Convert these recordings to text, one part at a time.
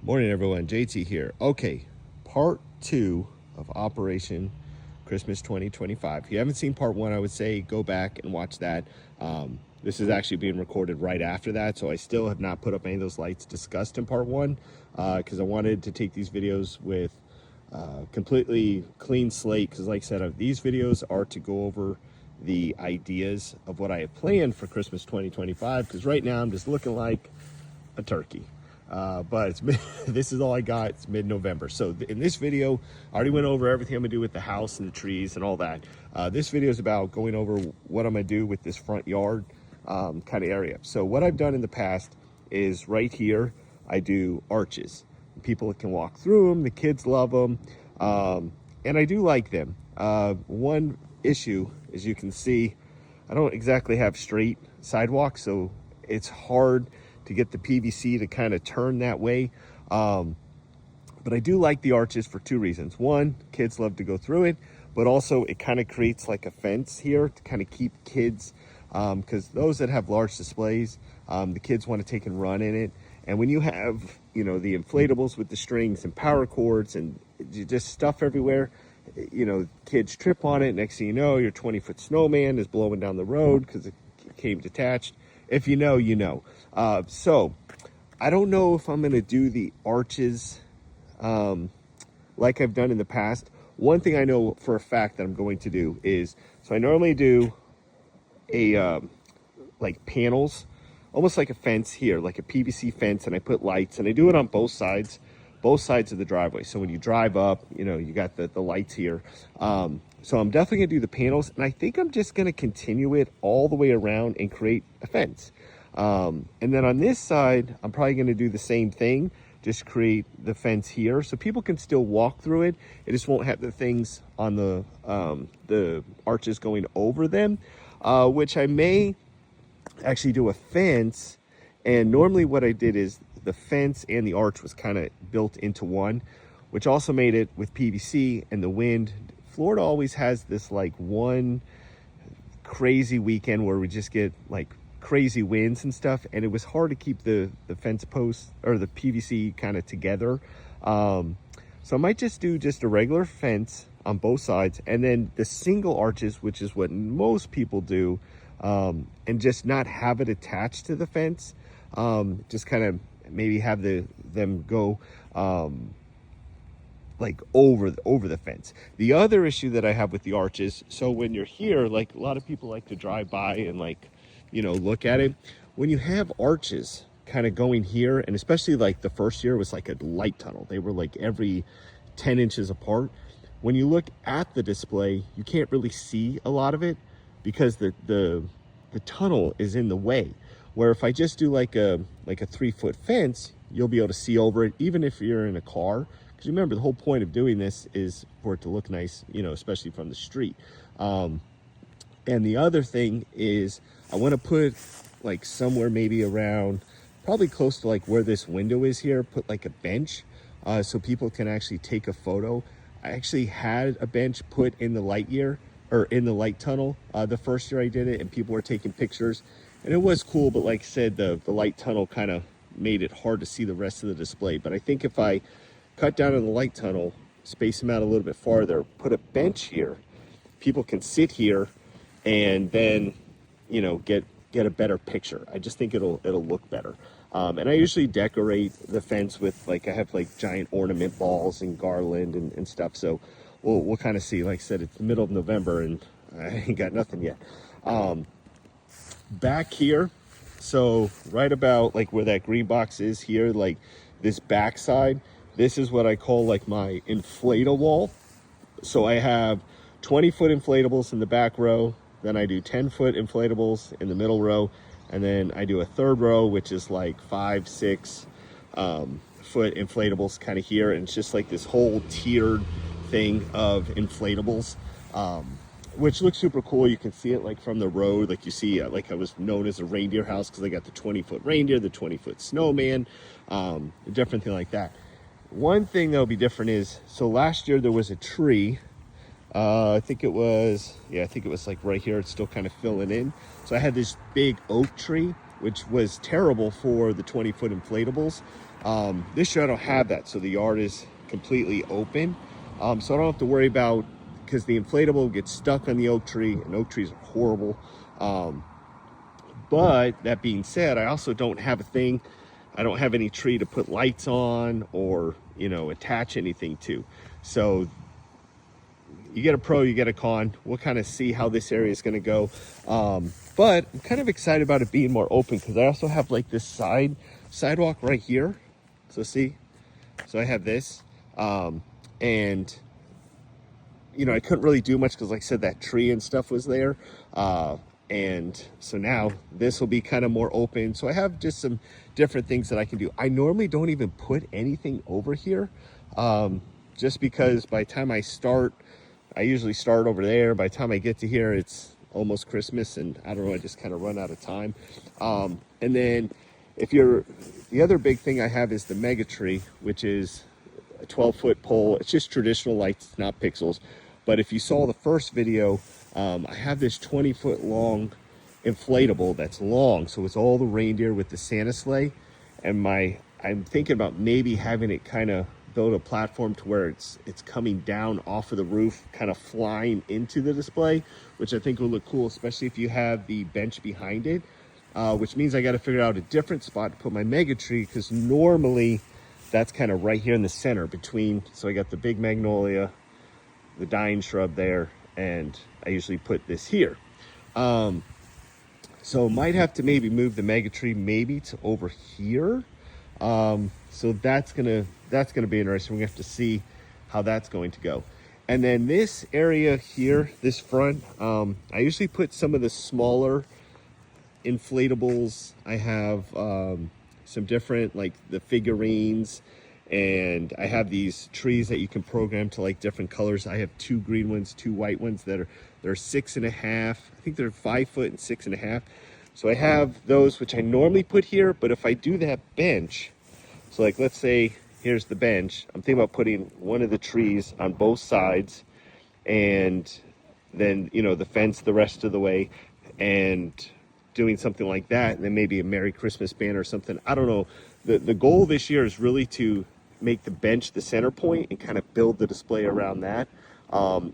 Morning everyone, JT here. Okay, part 2 of Operation Christmas 2025. If you haven't seen part 1, I would say go back and watch that. This is actually being recorded right after that, so I still have not put up any of those lights discussed in part 1 because I wanted to take these videos with completely clean slate, because like I said, these videos are to go over the ideas of what I have planned for Christmas 2025, because right now I'm just looking like a turkey. But it's this is all I got. It's mid-November. So in this video, I already went over everything I'm gonna do with the house and the trees and all that. This video is about going over what I'm gonna do with this front yard kind of area. So what I've done in the past is right here, I do arches. People can walk through them. The kids love them. And I do like them. One issue, as you can see, I don't exactly have straight sidewalks, so it's hard to get the PVC to kind of turn that way. But I do like the arches for 2 reasons. One, kids love to go through it, but also it kind of creates like a fence here to kind of keep kids, because those that have large displays, the kids want to take and run in it. And when you have, you know, the inflatables with the strings and power cords and just stuff everywhere, you know, kids trip on it. Next thing you know, your 20-foot snowman is blowing down the road because it came detached. If you know, you know. So I don't know if I'm going to do the arches like I've done in the past. One thing I know for a fact that I'm going to do is, so I normally do a like panels, almost like a fence here, like a PVC fence, and I put lights, and I do it on both sides of the driveway. So when you drive up, you know, you got the lights here. So I'm definitely gonna do the panels, and I think I'm just gonna continue it all the way around and create a fence. And then on this side, I'm probably gonna do the same thing, just create the fence here so people can still walk through it. It just won't have the things on the arches going over them, which I may actually do a fence. And normally what I did is the fence and the arch was kind of built into one, which also made it with PVC and the wind. Florida always has this like one crazy weekend where we just get like crazy winds and stuff, and it was hard to keep the fence posts or the PVC kind of together. So I might just do just a regular fence on both sides, and then the single arches, which is what most people do, and just not have it attached to the fence. Just kind of maybe have them go like over the fence. The other issue that I have with the arches, so when you're here, like a lot of people like to drive by and like, you know, look at it. When you have arches kind of going here, and especially like the first year was like a light tunnel. They were like every 10 inches apart. When you look at the display, you can't really see a lot of it because the tunnel is in the way. Where if I just do like a 3-foot fence, you'll be able to see over it, even if you're in a car. Because remember, the whole point of doing this is for it to look nice, you know, especially from the street. And the other thing is I want to put like somewhere maybe around, probably close to like where this window is here, put like a bench so people can actually take a photo. I actually had a bench put in the light year, or in the light tunnel the first year I did it, and people were taking pictures. And it was cool, but like I said, the light tunnel kind of made it hard to see the rest of the display. But I think if I cut down on the light tunnel, space them out a little bit farther, put a bench here, people can sit here and then, you know, get a better picture. I just think it'll look better. And I usually decorate the fence with like, I have like giant ornament balls and garland and stuff. So we'll kind of see. Like I said, it's the middle of November and I ain't got nothing yet. Back here, so right about like where that green box is here, like this back side, this is what I call like my inflatable wall. So I have 20-foot inflatables in the back row, then I do 10-foot inflatables in the middle row, and then I do a third row, which is like 5-6 foot inflatables kind of here. And it's just like this whole tiered thing of inflatables, which looks super cool. You can see it like from the road, like you see, like I was known as a reindeer house because I got the 20-foot reindeer, the 20-foot snowman, different thing like that. One thing that'll be different is, so last year there was a tree, I think it was like right here, it's still kind of filling in. So I had this big oak tree which was terrible for the 20-foot inflatables. This year I don't have that, so the yard is completely open. So I don't have to worry about, because the inflatable gets stuck on the oak tree, and oak trees are horrible. But that being said, I also don't have I don't have any tree to put lights on or, you know, attach anything to. So you get a pro, you get a con. We'll kind of see how this area is going to go. But I'm kind of excited about it being more open, because I also have like this sidewalk right here. So see, so I have this, and you know, I couldn't really do much because, like I said, that tree and stuff was there. And so now this will be kind of more open. So I have just some different things that I can do. I normally don't even put anything over here, just because by the time I start, I usually start over there. By the time I get to here, it's almost Christmas, and I don't know, I just kind of run out of time. And then the other big thing I have is the mega tree, which is a 12-foot pole. It's just traditional lights, it's not pixels. But if you saw the first video, I have this 20-foot long inflatable that's long, so it's all the reindeer with the Santa sleigh. And I'm thinking about maybe having it kind of build a platform to where it's coming down off of the roof, kind of flying into the display, which I think will look cool, especially if you have the bench behind it. Which means I got to figure out a different spot to put my mega tree, because normally that's kind of right here in the center between. So I got the big magnolia, the dying shrub there, and I usually put this here. So might have to maybe move the mega tree maybe to over here. So that's gonna be interesting. We're gonna have to see how that's going to go. And then this area here, this front, I usually put some of the smaller inflatables. I have some different, like the figurines, and I have these trees that you can program to like different colors. I have 2 green ones, 2 white ones they're 6.5. I think they're 5 foot and 6.5. So I have those, which I normally put here, but if I do that bench, so like let's say here's the bench, I'm thinking about putting one of the trees on both sides, and then, you know, the fence the rest of the way, and doing something like that, and then maybe a Merry Christmas banner or something. I don't know. The goal this year is really to make the bench the center point and kind of build the display around that.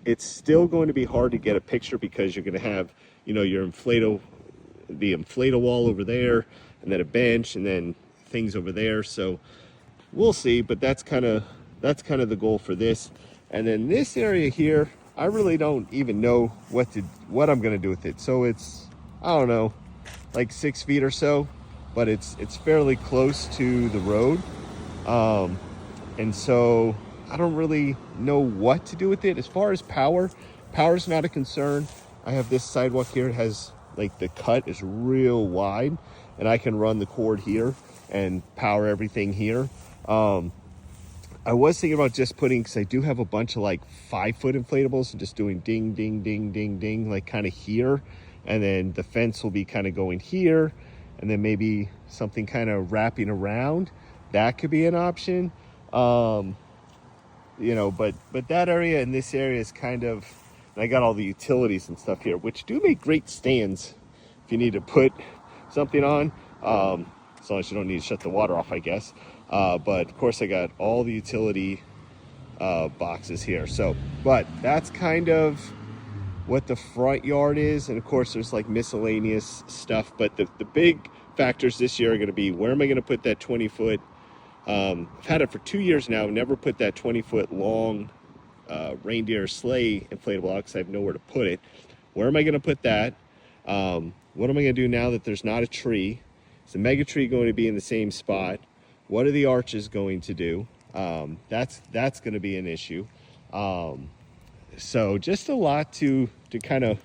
It's still going to be hard to get a picture, because you're going to have, you know, your the inflatable wall over there, and then a bench, and then things over there. So we'll see, but that's kind of the goal for this. And then this area here, I really don't even know what I'm going to do with it. So it's, I don't know, like 6 feet or so, but it's fairly close to the road. And so I don't really know what to do with it. As far as power's not a concern. I have this sidewalk here. It has, like, the cut is real wide, and I can run the cord here and power everything here. I was thinking about just putting, because I do have a bunch of like 5-foot inflatables, and just doing ding, ding, ding, ding, ding, like kind of here. And then the fence will be kind of going here, and then maybe something kind of wrapping around. That could be an option. You know, but that area and this area is kind of, and I got all the utilities and stuff here, which do make great stands if you need to put something on, as long as you don't need to shut the water off, I guess. But of course I got all the utility boxes here. So, but that's kind of what the front yard is. And of course there's like miscellaneous stuff, but the big factors this year are going to be, where am I going to put that 20-foot? I've had it for 2 years now, never put that 20-foot long reindeer sleigh inflatable out, because I have nowhere to put it. Where am I going to put that? What am I going to do now that there's not a tree? Is the mega tree going to be in the same spot? What are the arches going to do? That's going to be an issue. So just a lot to kind of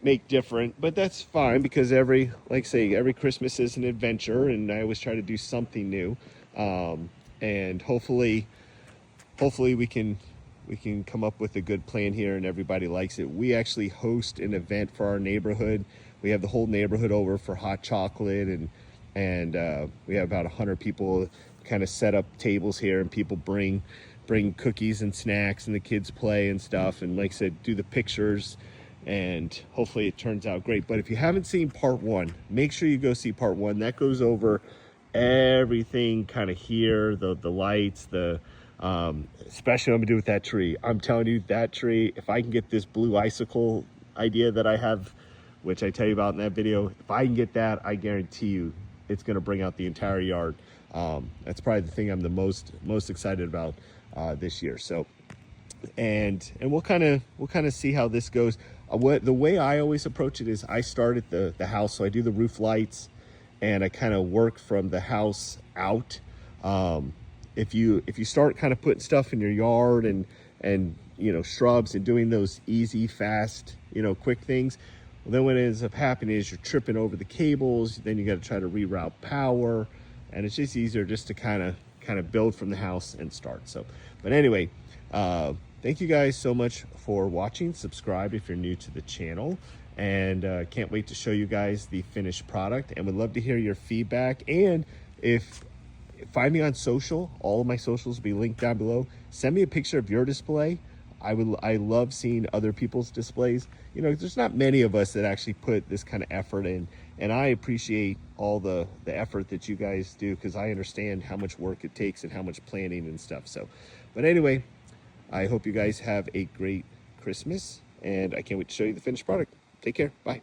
make different, but that's fine, because every Christmas is an adventure, and I always try to do something new. And hopefully we can come up with a good plan here and everybody likes it. We actually host an event for our neighborhood. We have the whole neighborhood over for hot chocolate, and we have about 100 people kind of set up tables here, and people bring cookies and snacks, and the kids play and stuff, and like I said, do the pictures and hopefully it turns out great. But if you haven't seen part one, make sure you go see part one. That goes over everything kind of here, the lights, the especially what I'm gonna do with that tree. I'm telling you, that tree, if I can get this blue icicle idea that I have, which I tell you about in that video, if I can get that, I guarantee you it's gonna bring out the entire yard. That's probably the thing I'm the most excited about this year. So and we'll kind of see how this goes. The way I always approach it is I start at the house, so I do the roof lights, and I kind of work from the house out. If you start kind of putting stuff in your yard and you know, shrubs, and doing those easy, fast, you know, quick things, well, then what ends up happening is you're tripping over the cables. Then you got to try to reroute power, and it's just easier just to kind of build from the house and start. So, but anyway, thank you guys so much for watching. Subscribe if you're new to the channel, and can't wait to show you guys the finished product, and would love to hear your feedback. And if find me on social, all of my socials will be linked down below. Send me a picture of your display. I love seeing other people's displays. You know, there's not many of us that actually put this kind of effort in, and I appreciate all the effort that you guys do, because I understand how much work it takes and how much planning and stuff. So, but anyway, I hope you guys have a great Christmas, and I can't wait to show you the finished product. Take care. Bye.